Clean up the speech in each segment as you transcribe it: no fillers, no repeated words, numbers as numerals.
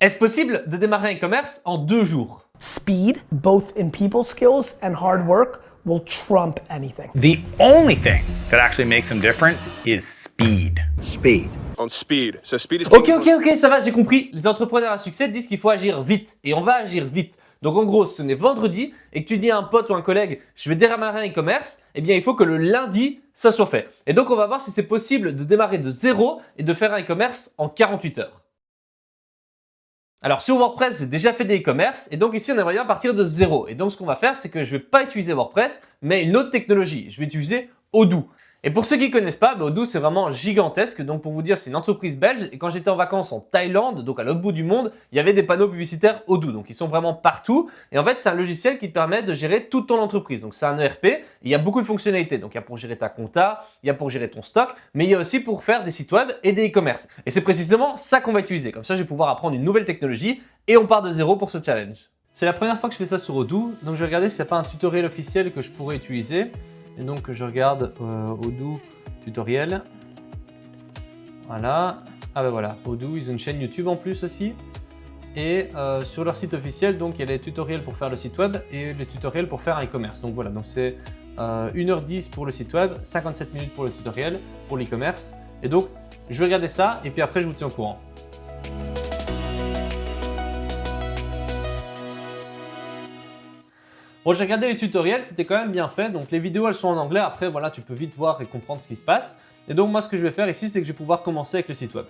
Est-ce possible de démarrer un e-commerce en 2 jours? Speed, both in people skills and hard work, will trump anything. The only thing that actually makes them different is speed. Speed. On speed. So speed is Ok, ça va, j'ai compris. Les entrepreneurs à succès disent qu'il faut agir vite. Et on va agir vite. Donc en gros, si on est vendredi et que tu dis à un pote ou un collègue « je vais démarrer un e-commerce », eh bien il faut que le lundi, ça soit fait. Et donc on va voir si c'est possible de démarrer de zéro et de faire un e-commerce en 48 heures. Alors sur WordPress, j'ai déjà fait des e-commerce et donc ici on aimerait bien partir de zéro. Et donc ce qu'on va faire, c'est que je ne vais pas utiliser WordPress, mais une autre technologie. Je vais utiliser Odoo. Et pour ceux qui ne connaissent pas, Odoo c'est vraiment gigantesque. Donc pour vous dire, c'est une entreprise belge et quand j'étais en vacances en Thaïlande, donc à l'autre bout du monde, il y avait des panneaux publicitaires Odoo. Donc ils sont vraiment partout et en fait c'est un logiciel qui te permet de gérer toute ton entreprise. Donc c'est un ERP et il y a beaucoup de fonctionnalités. Donc il y a pour gérer ta compta, il y a pour gérer ton stock, mais il y a aussi pour faire des sites web et des e-commerce. Et c'est précisément ça qu'on va utiliser. Comme ça je vais pouvoir apprendre une nouvelle technologie et on part de zéro pour ce challenge. C'est la première fois que je fais ça sur Odoo, donc je vais regarder s'il n'y a pas un tutoriel officiel que je pourrais utiliser. Et donc je regarde Odoo tutoriel. Voilà. Ah ben voilà, Odoo, ils ont une chaîne YouTube en plus aussi. Et sur leur site officiel, donc il y a les tutoriels pour faire le site web et les tutoriels pour faire un e-commerce. Donc voilà, donc c'est 1h10 pour le site web, 57 minutes pour le tutoriel, pour l'e-commerce. Et donc je vais regarder ça et puis après je vous tiens au courant. Bon, j'ai regardé les tutoriels, c'était quand même bien fait. Donc les vidéos elles sont en anglais, après voilà, tu peux vite voir et comprendre ce qui se passe. Et donc moi ce que je vais faire ici, c'est que je vais pouvoir commencer avec le site web.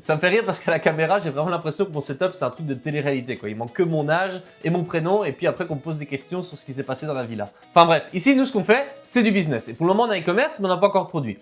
Ça me fait rire parce qu'à la caméra, j'ai vraiment l'impression que mon setup c'est un truc de télé-réalité quoi. Il manque que mon âge et mon prénom et puis après qu'on me pose des questions sur ce qui s'est passé dans la villa. Enfin bref, ici nous ce qu'on fait, c'est du business. Et pour le moment on a un e-commerce, mais on n'a pas encore de produit.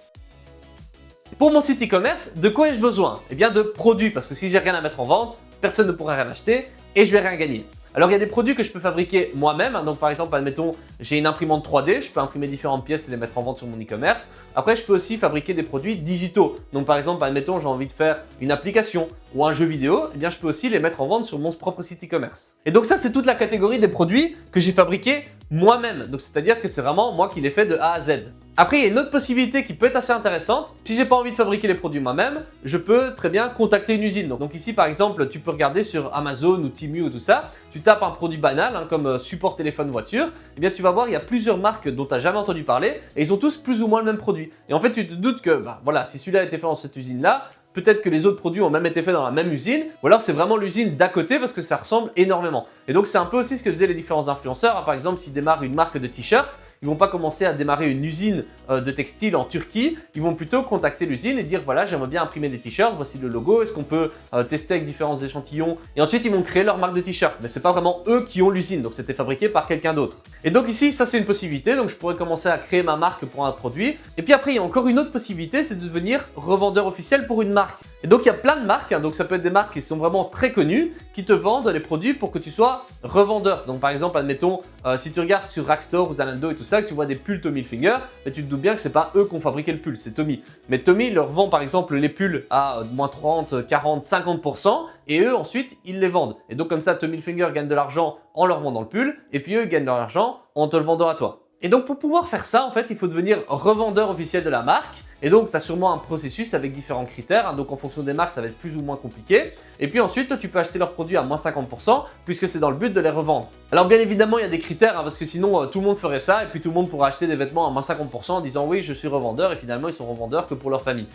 Pour mon site e-commerce, de quoi ai-je besoin? Eh bien de produits, parce que si j'ai rien à mettre en vente, personne ne pourra rien acheter et je vais rien gagner. Alors il y a des produits que je peux fabriquer moi-même, donc par exemple admettons j'ai une imprimante 3D, je peux imprimer différentes pièces et les mettre en vente sur mon e-commerce. Après je peux aussi fabriquer des produits digitaux, donc par exemple admettons j'ai envie de faire une application ou un jeu vidéo, eh bien je peux aussi les mettre en vente sur mon propre site e-commerce. Et donc ça c'est toute la catégorie des produits que j'ai fabriqués moi-même, donc c'est-à-dire que c'est vraiment moi qui les fais de A à Z. Après, il y a une autre possibilité qui peut être assez intéressante. Si j'ai pas envie de fabriquer les produits moi-même, je peux très bien contacter une usine. Donc ici, par exemple, tu peux regarder sur Amazon ou Temu ou tout ça. Tu tapes un produit banal comme support téléphone voiture. Eh bien, tu vas voir, il y a plusieurs marques dont tu n'as jamais entendu parler et ils ont tous plus ou moins le même produit. Et en fait, tu te doutes que voilà, si celui-là a été fait dans cette usine-là, peut-être que les autres produits ont même été faits dans la même usine, ou alors c'est vraiment l'usine d'à côté parce que ça ressemble énormément. Et donc c'est un peu aussi ce que faisaient les différents influenceurs. Par exemple, s'ils démarrent une marque de t-shirts, ils vont pas commencer à démarrer une usine de textile en Turquie, ils vont plutôt contacter l'usine et dire voilà, j'aimerais bien imprimer des t-shirts, voici le logo, est-ce qu'on peut tester avec différents échantillons? Et ensuite ils vont créer leur marque de t-shirt, mais c'est pas vraiment eux qui ont l'usine, donc c'était fabriqué par quelqu'un d'autre. Et donc ici, ça c'est une possibilité, donc je pourrais commencer à créer ma marque pour un produit. Et puis après, il y a encore une autre possibilité, c'est de devenir revendeur officiel pour une marque. Et donc il y a plein de marques, donc ça peut être des marques qui sont vraiment très connues, qui te vendent les produits pour que tu sois revendeur. Donc par exemple, admettons, si tu regardes sur Rackstore ou Zalando et tout ça, que tu vois des pulls Tommy Hilfiger, mais tu te doutes bien que c'est pas eux qui ont fabriqué le pull, c'est Tommy. Mais Tommy leur vend par exemple les pulls à moins 30, 40, 50% et eux ensuite ils les vendent. Et donc comme ça, Tommy Hilfiger gagne de l'argent en leur vendant le pull et puis eux gagnent de l'argent en te le vendant à toi. Et donc pour pouvoir faire ça, en fait, il faut devenir revendeur officiel de la marque. Et donc, tu as sûrement un processus avec différents critères. Donc, en fonction des marques, ça va être plus ou moins compliqué. Et puis ensuite, tu peux acheter leurs produits à moins 50% puisque c'est dans le but de les revendre. Alors, bien évidemment, il y a des critères parce que sinon, tout le monde ferait ça. Et puis, tout le monde pourra acheter des vêtements à moins 50% en disant oui, je suis revendeur. Et finalement, ils sont revendeurs que pour leur famille.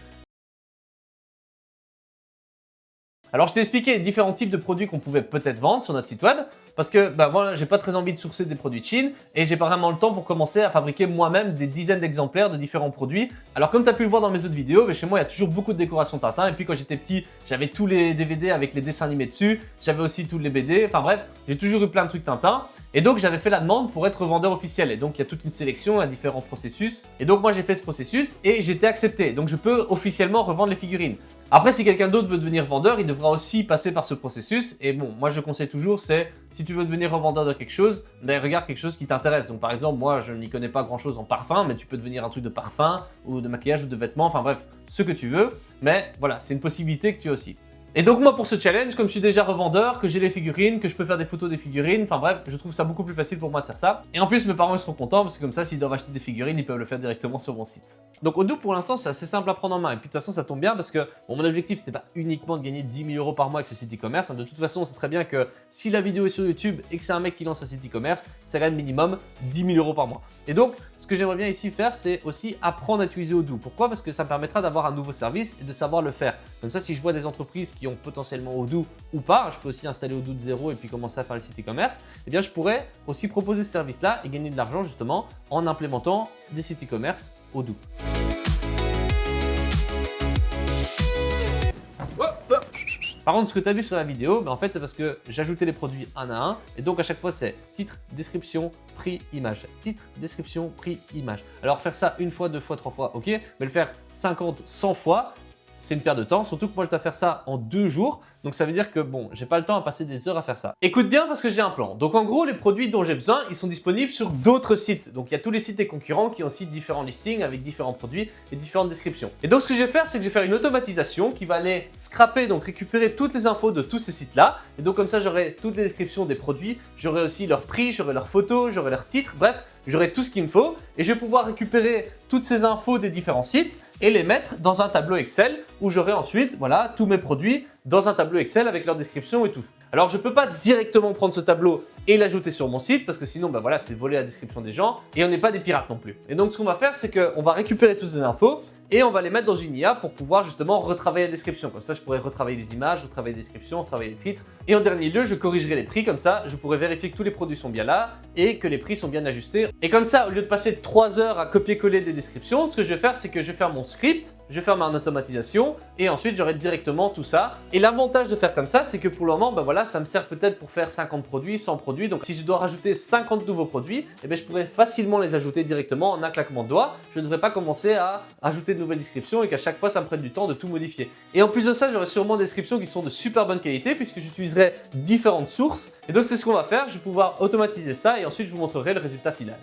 Alors, je t'ai expliqué les différents types de produits qu'on pouvait peut-être vendre sur notre site web parce que voilà, j'ai pas très envie de sourcer des produits de Chine et j'ai pas vraiment le temps pour commencer à fabriquer moi-même des dizaines d'exemplaires de différents produits. Alors, comme tu as pu le voir dans mes autres vidéos, chez moi, il y a toujours beaucoup de décorations Tintin et puis quand j'étais petit, j'avais tous les DVD avec les dessins animés dessus, j'avais aussi tous les BD, enfin bref, j'ai toujours eu plein de trucs Tintin. Et donc, j'avais fait la demande pour être vendeur officiel. Et donc, il y a toute une sélection, il y a différents processus. Et donc, moi, j'ai fait ce processus et j'ai été accepté. Donc, je peux officiellement revendre les figurines. Après, si quelqu'un d'autre veut devenir vendeur, il devra aussi passer par ce processus. Et bon, moi, je conseille toujours, c'est si tu veux devenir revendeur de quelque chose, regarde quelque chose qui t'intéresse. Donc, par exemple, moi, je n'y connais pas grand-chose en parfum, mais tu peux devenir un truc de parfum ou de maquillage ou de vêtements. Enfin bref, ce que tu veux. Mais voilà, c'est une possibilité que tu as aussi. Et donc moi pour ce challenge, comme je suis déjà revendeur, que j'ai les figurines, que je peux faire des photos des figurines, enfin bref, je trouve ça beaucoup plus facile pour moi de faire ça. Et en plus mes parents ils seront contents parce que comme ça s'ils doivent acheter des figurines, ils peuvent le faire directement sur mon site. Donc Odoo pour l'instant c'est assez simple à prendre en main et puis de toute façon ça tombe bien parce que bon, mon objectif c'était pas uniquement de gagner 10 000 € par mois avec ce site e-commerce. De toute façon on sait très bien que si la vidéo est sur YouTube et que c'est un mec qui lance un site e-commerce, ça gagne minimum 10 000 € par mois. Et donc ce que j'aimerais bien ici faire c'est aussi apprendre à utiliser Odoo. Pourquoi? Parce que ça me permettra d'avoir un nouveau service et de savoir le faire. Comme ça si je vois des entreprises qui ont potentiellement Odoo ou pas, je peux aussi installer Odoo de zéro et puis commencer à faire le site e-commerce, et bien je pourrais aussi proposer ce service-là et gagner de l'argent justement en implémentant des sites e-commerce Odoo. Par contre, ce que tu as vu sur la vidéo, en fait, c'est parce que j'ajoutais les produits un à un. Et donc, à chaque fois, c'est titre, description, prix, image. Titre, description, prix, image. Alors, faire ça une fois, deux fois, trois fois, ok. Mais le faire 50, 100 fois, c'est une perte de temps. Surtout que moi, je dois faire ça en 2 jours. Donc, ça veut dire que bon, j'ai pas le temps à passer des heures à faire ça. Écoute bien parce que j'ai un plan. Donc, en gros, les produits dont j'ai besoin, ils sont disponibles sur d'autres sites. Donc, il y a tous les sites des concurrents qui ont aussi différents listings avec différents produits et différentes descriptions. Et donc, ce que je vais faire, c'est que je vais faire une automatisation qui va aller scraper, donc récupérer toutes les infos de tous ces sites-là. Et donc, comme ça, j'aurai toutes les descriptions des produits. J'aurai aussi leur prix, j'aurai leurs photos, j'aurai leurs titres. Bref, j'aurai tout ce qu'il me faut. Et je vais pouvoir récupérer toutes ces infos des différents sites et les mettre dans un tableau Excel où j'aurai ensuite, voilà, tous mes produits dans un tableau Excel avec leur description et tout. Alors, je ne peux pas directement prendre ce tableau et l'ajouter sur mon site parce que sinon, ben voilà, c'est voler la description des gens et on n'est pas des pirates non plus. Et donc, ce qu'on va faire, c'est qu'on va récupérer toutes ces infos et on va les mettre dans une IA pour pouvoir justement retravailler la description. Comme ça, je pourrais retravailler les images, retravailler les descriptions, retravailler les titres. Et en dernier lieu, je corrigerai les prix. Comme ça, je pourrais vérifier que tous les produits sont bien là et que les prix sont bien ajustés. Et comme ça, au lieu de passer 3 heures à copier-coller des descriptions, ce que je vais faire, c'est que je vais faire mon script, je vais faire ma automatisation et ensuite, j'aurai directement tout ça. Et l'avantage de faire comme ça, c'est que pour le moment, ben voilà, ça me sert peut-être pour faire 50 produits, 100 produits. Donc, si je dois rajouter 50 nouveaux produits, eh bien, je pourrais facilement les ajouter directement en un claquement de doigts. Je ne devrais pas commencer à ajouter de nouvelles descriptions et qu'à chaque fois, ça me prenne du temps de tout modifier. Et en plus de ça, j'aurai sûrement des descriptions qui sont de super bonne qualité puisque j'utiliserai différentes sources. Et donc, c'est ce qu'on va faire. Je vais pouvoir automatiser ça et ensuite, je vous montrerai le résultat final.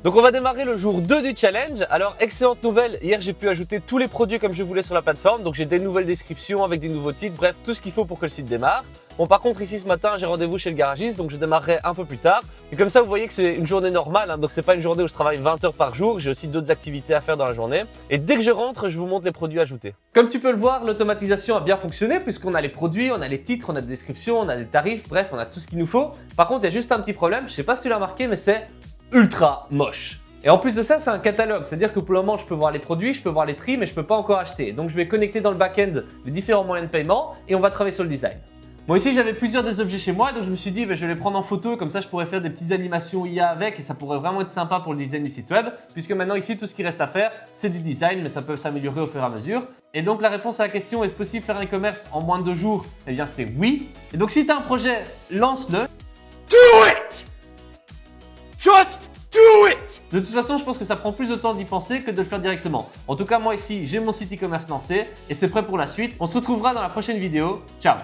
Donc on va démarrer le jour 2 du challenge. Alors excellente nouvelle, hier j'ai pu ajouter tous les produits comme je voulais sur la plateforme. Donc j'ai des nouvelles descriptions avec des nouveaux titres, bref tout ce qu'il faut pour que le site démarre. Bon par contre ici ce matin j'ai rendez-vous chez le garagiste donc je démarrerai un peu plus tard. Et comme ça vous voyez que c'est une journée normale, hein, donc c'est pas une journée où je travaille 20 heures par jour, j'ai aussi d'autres activités à faire dans la journée. Et dès que je rentre, je vous montre les produits ajoutés. Comme tu peux le voir, l'automatisation a bien fonctionné puisqu'on a les produits, on a les titres, on a des descriptions, on a des tarifs, bref on a tout ce qu'il nous faut. Par contre il y a juste un petit problème, je sais pas si tu l'as remarqué mais c'est ultra moche. Et en plus de ça, c'est un catalogue, c'est-à-dire que pour le moment, je peux voir les produits, je peux voir les prix, mais je ne peux pas encore acheter. Donc, je vais connecter dans le back-end les différents moyens de paiement et on va travailler sur le design. Moi ici, j'avais plusieurs des objets chez moi, donc je me suis dit, je vais les prendre en photo, comme ça, je pourrais faire des petites animations IA avec et ça pourrait vraiment être sympa pour le design du site web, puisque maintenant ici, tout ce qui reste à faire, c'est du design, mais ça peut s'améliorer au fur et à mesure. Et donc, la réponse à la question, est-ce possible de faire un e-commerce en moins de 2 jours? Eh bien, c'est oui. Et donc, si tu as un projet, lance-le. Do it! Just do it! De toute façon, je pense que ça prend plus de temps d'y penser que de le faire directement. En tout cas, moi ici, j'ai mon site e-commerce lancé et c'est prêt pour la suite. On se retrouvera dans la prochaine vidéo. Ciao!